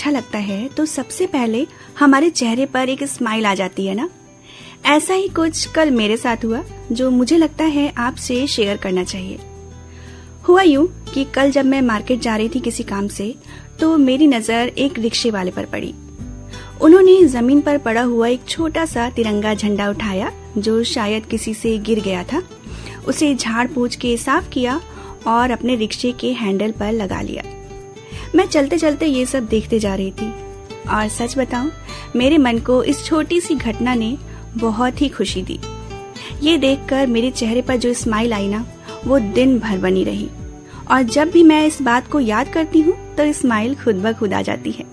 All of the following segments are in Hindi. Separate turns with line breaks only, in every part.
अच्छा लगता है तो सबसे पहले हमारे चेहरे पर एक स्माइल आ जाती है ना। ऐसा ही कुछ कल मेरे साथ हुआ जो मुझे लगता है आपसे शेयर करना चाहिए। हुआ यूं कि कल जब मैं मार्केट जा रही थी किसी काम से, तो मेरी नजर एक रिक्शे वाले पर पड़ी। उन्होंने जमीन पर पड़ा हुआ एक छोटा सा तिरंगा झंडा उठाया जो शायद किसी से गिर गया था। उसे झाड़ पोंछ के साफ किया और अपने रिक्शे के हैंडल पर लगा लिया। मैं चलते चलते ये सब देखते जा रही थी और सच बताऊं, मेरे मन को इस छोटी सी घटना ने बहुत ही खुशी दी। ये देखकर मेरे चेहरे पर जो स्माइल आई ना, वो दिन भर बनी रही और जब भी मैं इस बात को याद करती हूँ तो स्माइल खुद ब खुद आ जाती है।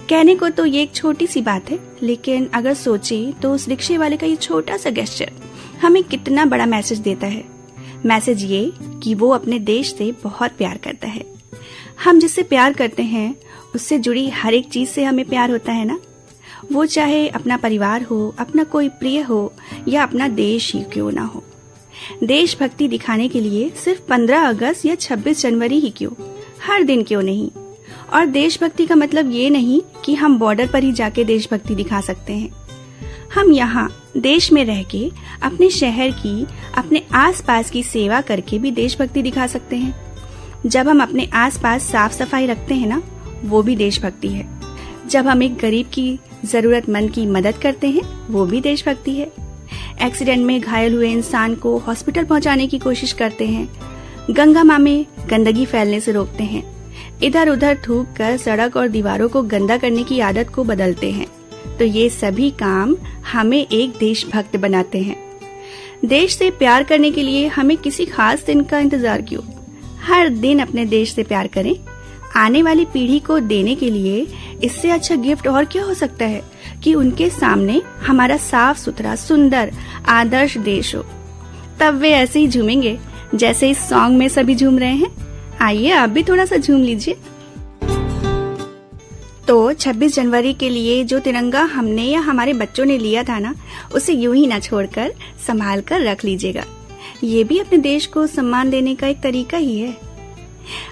कहने को तो ये एक छोटी सी बात है, लेकिन अगर सोचे तो उस रिक्शे वाले का ये छोटा सा गेस्चर हमें कितना बड़ा मैसेज देता है। मैसेज ये कि वो अपने देश से बहुत प्यार करता है। हम जिससे प्यार करते हैं उससे जुड़ी हर एक चीज से हमें प्यार होता है ना। वो चाहे अपना परिवार हो, अपना कोई प्रिय हो या अपना देश ही क्यों ना हो। देशभक्ति दिखाने के लिए सिर्फ 15 अगस्त या 26 जनवरी ही क्यों, हर दिन क्यों नहीं। और देशभक्ति का मतलब ये नहीं कि हम बॉर्डर पर ही जाके देशभक्ति दिखा सकते हैं। हम यहाँ देश में रह के अपने शहर की, अपने आसपास की सेवा करके भी देशभक्ति दिखा सकते हैं। जब हम अपने आसपास साफ सफाई रखते हैं ना, वो भी देशभक्ति है। जब हम एक गरीब की, जरूरतमंद की मदद करते हैं, वो भी देशभक्ति है। एक्सीडेंट में घायल हुए इंसान को हॉस्पिटल पहुंचाने की कोशिश करते हैं, गंगा माँ में गंदगी फैलने से रोकते हैं, इधर उधर थूक कर सड़क और दीवारों को गंदा करने की आदत को बदलते हैं, तो ये सभी काम हमें एक देशभक्त बनाते हैं। देश से प्यार करने के लिए हमें किसी खास दिन का इंतजार क्यों, हर दिन अपने देश से प्यार करें। आने वाली पीढ़ी को देने के लिए इससे अच्छा गिफ्ट और क्या हो सकता है कि उनके सामने हमारा साफ सुथरा, सुंदर, आदर्श देश हो। तब वे ऐसे ही झूमेंगे जैसे इस सॉन्ग में सभी झूम रहे हैं। आइए आप भी थोड़ा सा झूम लीजिए। तो 26 जनवरी के लिए जो तिरंगा हमने या हमारे बच्चों ने लिया था ना, उसे यूं ही ना छोड़कर संभाल कर रख लीजिएगा। ये भी अपने देश को सम्मान देने का एक तरीका ही है।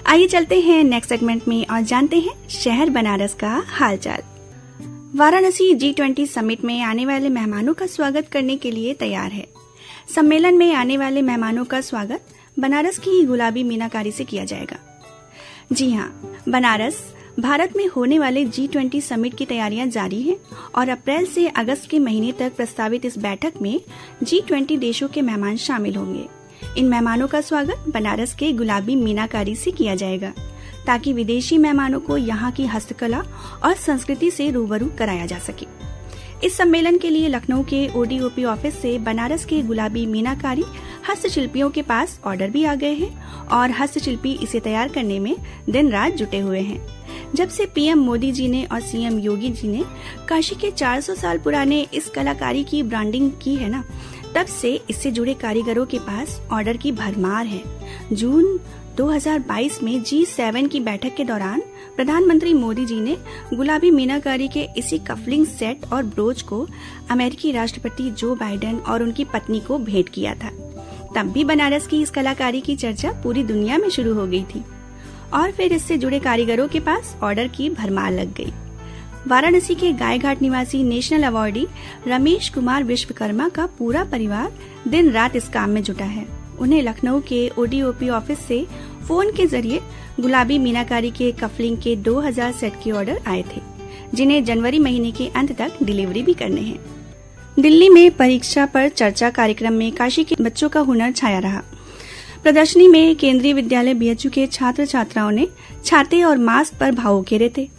आइए चलते हैं नेक्स्ट सेगमेंट में और जानते हैं शहर बनारस का हालचाल। वाराणसी G20 समिट में आने वाले मेहमानों का स्वागत करने के लिए तैयार है। सम्मेलन में आने वाले मेहमानों का स्वागत बनारस की गुलाबी मीनाकारी से किया जाएगा। जी हाँ, बनारस भारत में होने वाले G20 समिट की तैयारियां जारी हैं और अप्रैल से अगस्त के महीने तक प्रस्तावित इस बैठक में G20 देशों के मेहमान शामिल होंगे। इन मेहमानों का स्वागत बनारस के गुलाबी मीनाकारी से किया जाएगा ताकि विदेशी मेहमानों को यहाँ की हस्तकला और संस्कृति से रूबरू कराया जा सके। इस सम्मेलन के लिए लखनऊ के ODOP ऑफिस से बनारस के गुलाबी मीनाकारी हस्तशिल्पियों के पास ऑर्डर भी आ गए हैं और हस्तशिल्पी इसे तैयार करने में दिन रात जुटे हुए हैं। जब से PM मोदी जी ने और CM योगी जी ने काशी के 400 साल पुराने इस कलाकारी की ब्रांडिंग की है ना, तब से इससे जुड़े कारीगरों के पास ऑर्डर की भरमार है। जून 2022 में G7 की बैठक के दौरान प्रधानमंत्री मोदी जी ने गुलाबी मीनाकारी के इसी कफलिंग सेट और ब्रोच को अमेरिकी राष्ट्रपति जो बाइडेन और उनकी पत्नी को भेंट किया था। तब भी बनारस की इस कलाकारी की चर्चा पूरी दुनिया में शुरू हो गई थी और फिर इससे जुड़े कारीगरों के पास ऑर्डर की भरमार लग गई। वाराणसी के गायघाट निवासी नेशनल अवार्डी रमेश कुमार विश्वकर्मा का पूरा परिवार दिन रात इस काम में जुटा है। उन्हें लखनऊ के ODOP ऑफिस से फोन के जरिए गुलाबी मीनाकारी के कफलिंग के 2000 सेट के ऑर्डर आए थे, जिन्हें जनवरी महीने के अंत तक डिलीवरी भी करने हैं। दिल्ली में परीक्षा पर चर्चा कार्यक्रम में काशी के बच्चों का हुनर छाया रहा। प्रदर्शनी में केंद्रीय विद्यालय BHU के छात्र छात्राओं ने छाते और मास्क पर भाव घेरे थे।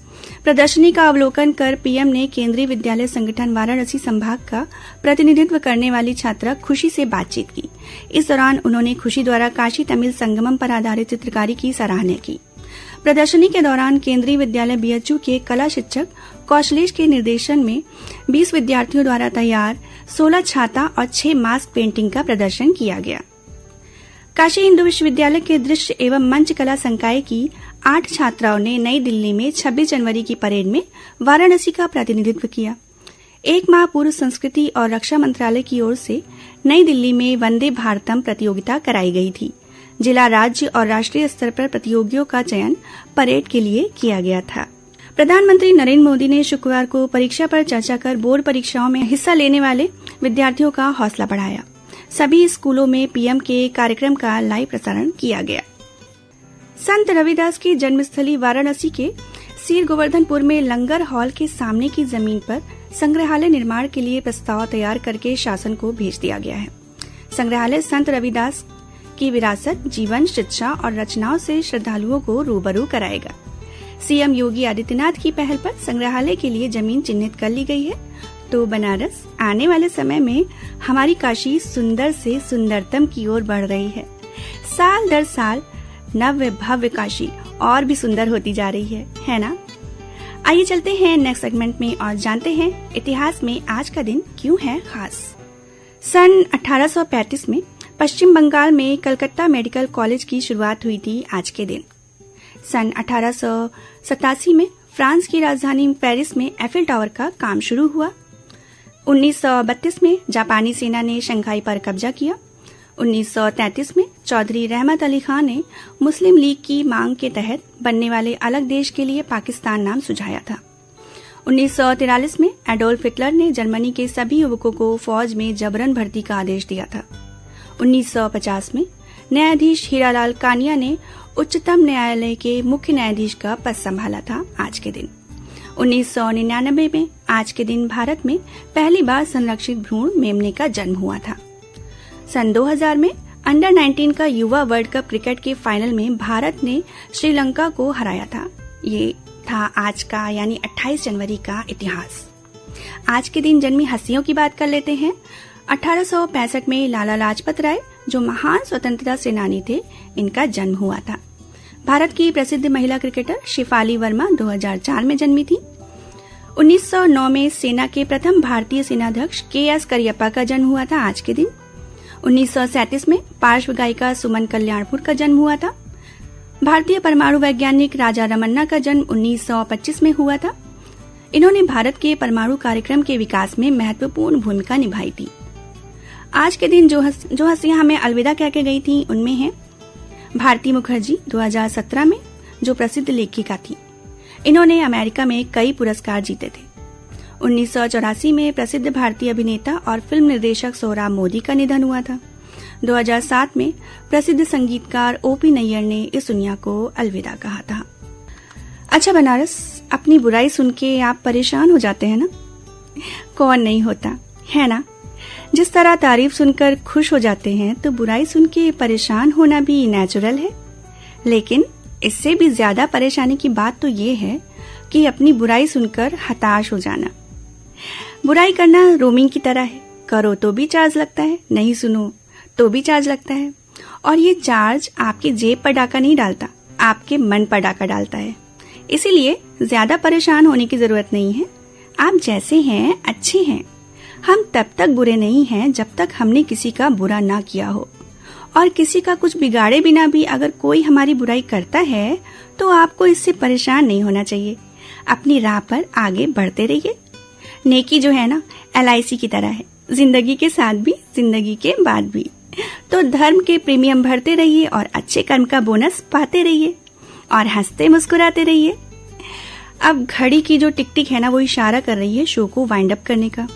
प्रदर्शनी का अवलोकन कर PM ने केंद्रीय विद्यालय संगठन वाराणसी संभाग का प्रतिनिधित्व करने वाली छात्रा खुशी से बातचीत की। इस दौरान उन्होंने खुशी द्वारा काशी तमिल संगमम पर आधारित चित्रकारी की सराहना की। प्रदर्शनी के दौरान केंद्रीय विद्यालय BHU के कला शिक्षक कौशलेश के निर्देशन में 20 विद्यार्थियों द्वारा तैयार 16 छाता और 6 मास्क पेंटिंग का प्रदर्शन किया गया। काशी हिंदू विश्वविद्यालय के दृश्य एवं मंच कला संकाय की 8 छात्राओं ने नई दिल्ली में 26 जनवरी की परेड में वाराणसी का प्रतिनिधित्व किया। एक माह पूर्व संस्कृति और रक्षा मंत्रालय की ओर से नई दिल्ली में वंदे भारतम प्रतियोगिता कराई गई थी। जिला, राज्य और राष्ट्रीय स्तर पर प्रतियोगियों का चयन परेड के लिए किया गया था। प्रधानमंत्री नरेंद्र मोदी ने शुक्रवार को परीक्षा पर चर्चा कर बोर्ड परीक्षाओं में हिस्सा लेने वाले विद्यार्थियों का हौसला बढ़ाया। सभी स्कूलों में पीएम के कार्यक्रम का लाइव प्रसारण किया गया। संत रविदास की जन्मस्थली वाराणसी के सीर गोवर्धनपुर में लंगर हॉल के सामने की जमीन पर संग्रहालय निर्माण के लिए प्रस्ताव तैयार करके शासन को भेज दिया गया है। संग्रहालय संत रविदास की विरासत, जीवन, शिक्षा और रचनाओं से श्रद्धालुओं को रूबरू कराएगा। सीएम योगी आदित्यनाथ की पहल पर संग्रहालय के लिए जमीन चिन्हित कर ली गई है। तो बनारस आने वाले समय में हमारी काशी सुंदर से सुंदरतम की ओर बढ़ रही है। साल दर साल नव्य भव्य काशी और भी सुंदर होती जा रही है ना? आइए चलते हैं नेक्स्ट सेगमेंट में और जानते हैं इतिहास में आज का दिन क्यों है खास। सन 1835 में पश्चिम बंगाल में कलकत्ता मेडिकल कॉलेज की शुरुआत हुई थी आज के दिन। सन 1887 में फ्रांस की राजधानी पेरिस में एफिल टावर का काम शुरू हुआ। 1932 में जापानी सेना ने शंघाई पर कब्जा किया। 1933 में चौधरी रहमत अली खान ने मुस्लिम लीग की मांग के तहत बनने वाले अलग देश के लिए पाकिस्तान नाम सुझाया था। 1943 में एडोल्फ हिटलर ने जर्मनी के सभी युवकों को फौज में जबरन भर्ती का आदेश दिया था। 1950 में न्यायाधीश हीरालाल कानिया ने उच्चतम न्यायालय के मुख्य न्यायाधीश का पद संभाला था आज के दिन। 1999 में आज के दिन भारत में पहली बार संरक्षित भ्रूण मेमने का जन्म हुआ था। सन 2000 में अंडर 19 का युवा वर्ल्ड कप क्रिकेट के फाइनल में भारत ने श्रीलंका को हराया था। ये था आज का यानी 28 जनवरी का इतिहास। आज के दिन जन्मी हस्तियों की बात कर लेते हैं। 1865 में लाला लाजपत राय, जो महान स्वतंत्रता सेनानी थे, इनका जन्म हुआ था। भारत की प्रसिद्ध महिला क्रिकेटर शिफाली वर्मा 2004 में जन्मी थी। 1909 में सेना के प्रथम भारतीय सेनाध्यक्ष के.एस. करियप्पा का जन्म हुआ था आज के दिन। 1937 में पार्श्व गायिका सुमन कल्याणपुर का जन्म हुआ था। भारतीय परमाणु वैज्ञानिक राजा रमन्ना का जन्म 1925 में हुआ था। इन्होंने भारत के परमाणु कार्यक्रम के विकास में महत्वपूर्ण भूमिका निभाई थी। आज के दिन जो हस्तियां हमें अलविदा कह के गई थी, उनमें है भारती मुखर्जी 2017 में, जो प्रसिद्ध लेखिका थी। इन्होंने अमेरिका में कई पुरस्कार जीते थे। 1984 में प्रसिद्ध भारतीय अभिनेता और फिल्म निर्देशक सोहराब मोदी का निधन हुआ था। 2007 में प्रसिद्ध संगीतकार ओपी नैयर ने इस दुनिया को अलविदा कहा था। अच्छा बनारस, अपनी बुराई सुन के आप परेशान हो जाते हैं ना? कौन नहीं होता, है ना? जिस तरह तारीफ सुनकर खुश हो जाते हैं, तो बुराई सुन के परेशान होना भी नेचुरल है। लेकिन इससे भी ज्यादा परेशानी की बात तो ये है कि अपनी बुराई सुनकर हताश हो जाना। बुराई करना रोमिंग की तरह है, करो तो भी चार्ज लगता है, नहीं सुनो तो भी चार्ज लगता है। और ये चार्ज आपकी जेब पर डाका नहीं डालता, आपके मन पर डाका डालता है। इसीलिए ज्यादा परेशान होने की जरूरत नहीं है। आप जैसे हैं अच्छे हैं। हम तब तक बुरे नहीं हैं जब तक हमने किसी का बुरा ना किया हो। और किसी का कुछ बिगाड़े बिना भी अगर कोई हमारी बुराई करता है, तो आपको इससे परेशान नहीं होना चाहिए। अपनी राह पर आगे बढ़ते रहिए। नेकी जो है ना, LIC की तरह है, जिंदगी के साथ भी, जिंदगी के बाद भी। तो धर्म के प्रीमियम भरते रहिए और अच्छे कर्म का बोनस पाते रहिए और हंसते मुस्कुराते रहिए। अब घड़ी की जो टिक टिक है ना, वो इशारा कर रही है शो को वाइंड अप करने का।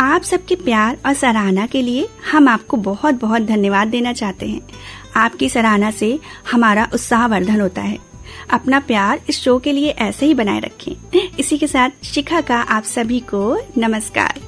आप सबके प्यार और सराहना के लिए हम आपको बहुत बहुत धन्यवाद देना चाहते हैं। आपकी सराहना से हमारा उत्साहवर्धन होता है। अपना प्यार इस शो के लिए ऐसे ही बनाए रखें। इसी के साथ शिखा का आप सभी को नमस्कार।